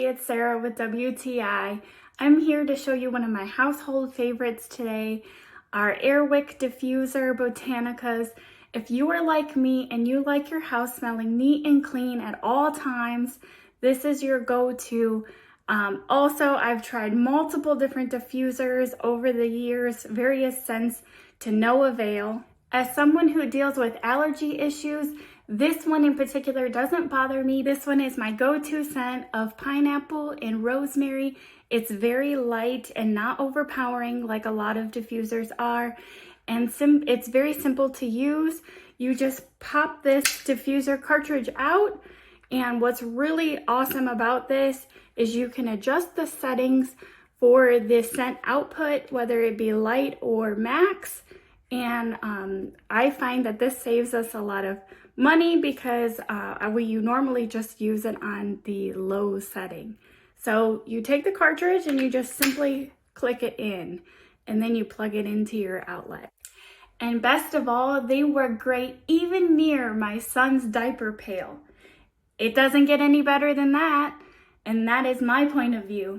It's Sarah with WTI. I'm here to show you one of my household favorites today, our Wick diffuser Botanicas. If you are like me and you like your house smelling neat and clean at all times, this is your go-to. Also, I've tried multiple different diffusers over the years, various scents, to no avail. As someone who deals with allergy issues, this one in particular doesn't bother me. This one is my go-to scent of pineapple and rosemary. It's very light and not overpowering like a lot of diffusers are. And it's very simple to use. You just pop this diffuser cartridge out. And what's really awesome about this is you can adjust the settings for the scent output, whether it be light or max. And I find that this saves us a lot of money because you normally just use it on the low setting. So you take the cartridge and you just simply click it in, and then you plug it into your outlet. And best of all, they work great even near my son's diaper pail. It doesn't get any better than that, and that is my point of view.